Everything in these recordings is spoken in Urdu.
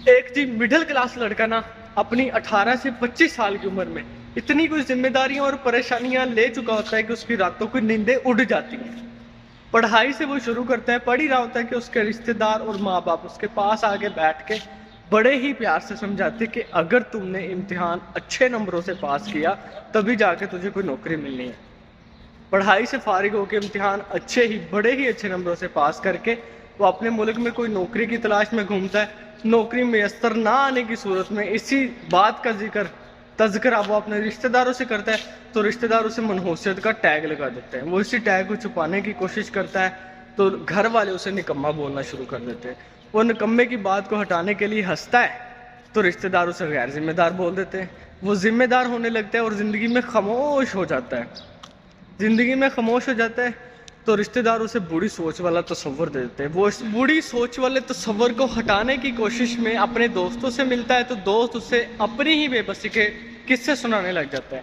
ایک جی مڈل کلاس لڑکا نا اپنی 18 سے 25 سال کی عمر میں اتنی کوئی ذمہ داریاں اور پریشانیاں لے چکا ہوتا ہے کہ اس کی راتوں کی نیندیں اڑ جاتی ہیں۔ پڑھائی سے وہ شروع کرتا ہے، پڑھ ہی رہا ہوتا ہے کہ اس کے رشتہ دار اور ماں باپ اس کے پاس آگے بیٹھ کے بڑے ہی پیار سے سمجھاتے کہ اگر تم نے امتحان اچھے نمبروں سے پاس کیا تبھی جا کے تجھے کوئی نوکری ملنی ہے۔ پڑھائی سے فارغ ہو کے امتحان بڑے ہی اچھے نمبروں سے پاس کر کے وہ اپنے ملک میں کوئی نوکری کی تلاش میں گھومتا ہے۔ نوکری میسر نہ آنے کی صورت میں اسی بات کا تذکرہ وہ اپنے رشتہ داروں سے کرتا ہے تو رشتہ دار اسے منحوسیت کا ٹیگ لگا دیتے ہیں۔ وہ اسی ٹیگ کو چھپانے کی کوشش کرتا ہے تو گھر والے اسے نکما بولنا شروع کر دیتے ہیں۔ وہ نکمے کی بات کو ہٹانے کے لیے ہنستا ہے تو رشتہ دار اسے غیر ذمہ دار بول دیتے ہیں۔ وہ ذمہ دار ہونے لگتا ہے اور زندگی میں خاموش ہو جاتا ہے۔ زندگی میں خاموش ہو جاتا ہے تو رشتہ دار اسے بری سوچ والا تصور دے دیتے ہیں۔ وہ اس بری سوچ والے تصور کو ہٹانے کی کوشش میں اپنے دوستوں سے ملتا ہے تو دوست اسے اپنی ہی بے بسی کے قصے سنانے لگ جاتا ہے۔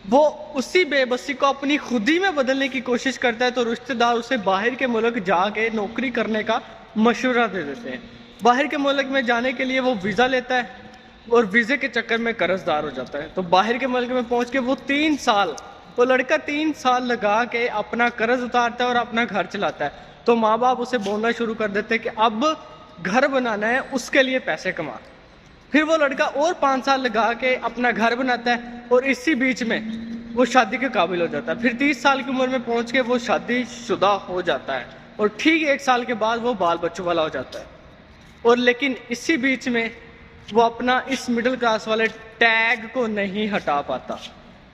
وہ اسی بے بسی کو اپنی خودی میں بدلنے کی کوشش کرتا ہے تو رشتہ دار اسے باہر کے ملک جا کے نوکری کرنے کا مشورہ دے دیتے ہیں۔ باہر کے ملک میں جانے کے لیے وہ ویزا لیتا ہے اور ویزے کے چکر میں قرض دار ہو جاتا ہے۔ تو باہر کے ملک میں پہنچ کے وہ لڑکا 3 سال لگا کے اپنا قرض اتارتا ہے اور اپنا گھر چلاتا ہے۔ تو ماں باپ اسے بولنا شروع کر دیتے ہیں کہ اب گھر بنانا ہے، اس کے لیے پیسے کما۔ پھر وہ لڑکا اور 5 سال لگا کے اپنا گھر بناتا ہے اور اسی بیچ میں وہ شادی کے قابل ہو جاتا ہے۔ پھر 30 سال کی عمر میں پہنچ کے وہ شادی شدہ ہو جاتا ہے اور ٹھیک 1 سال کے بعد وہ بال بچوں والا ہو جاتا ہے۔ اور لیکن اسی بیچ میں وہ اپنا اس مڈل کلاس والے ٹیگ کو نہیں ہٹا پاتا۔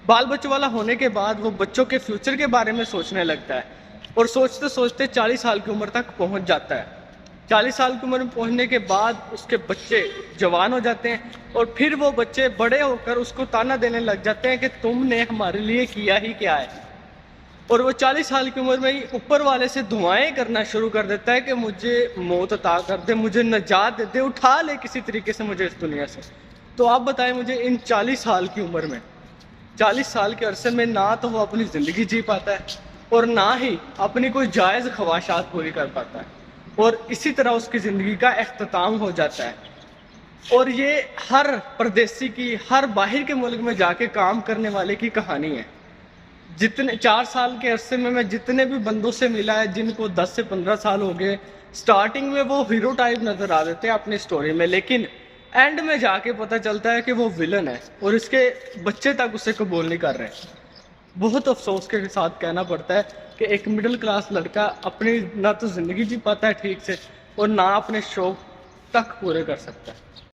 بال بچوں والا ہونے کے بعد وہ بچوں کے فیوچر کے بارے میں سوچنے لگتا ہے اور سوچتے سوچتے 40 سال کی عمر تک پہنچ جاتا ہے۔ 40 سال کی عمر میں پہنچنے کے بعد اس کے بچے جوان ہو جاتے ہیں اور پھر وہ بچے بڑے ہو کر اس کو تانا دینے لگ جاتے ہیں کہ تم نے ہمارے لیے کیا ہی کیا ہے۔ اور وہ 40 سال کی عمر میں ہی اوپر والے سے دعائیں کرنا شروع کر دیتا ہے کہ مجھے موت عطا کر دے، مجھے نجات دے دے، اٹھا لے کسی طریقے سے مجھے اس دنیا سے۔ تو آپ بتائیں مجھے ان 40 سال کی عمر میں 40 سال کے عرصے میں نہ تو وہ اپنی زندگی جی پاتا ہے اور نہ ہی اپنی کوئی جائز خواہشات پوری کر پاتا ہے اور اسی طرح اس کی زندگی کا اختتام ہو جاتا ہے۔ اور یہ ہر پردیسی کی، ہر باہر کے ملک میں جا کے کام کرنے والے کی کہانی ہے۔ 4 سال کے عرصے میں جتنے بھی بندوں سے ملا ہے جن کو 10 سے 15 سال ہو گئے، سٹارٹنگ میں وہ ہیرو ٹائپ نظر آ دیتے ہیں اپنی سٹوری میں، لیکن اینڈ میں جا کے پتہ چلتا ہے کہ وہ ویلن ہے اور اس کے بچے تک اسے قبول نہیں کر رہے۔ بہت افسوس کے ساتھ کہنا پڑتا ہے کہ ایک مڈل کلاس لڑکا اپنی نہ تو زندگی جی پاتا ہے ٹھیک سے اور نہ اپنے شوق تک پورے کر سکتا ہے۔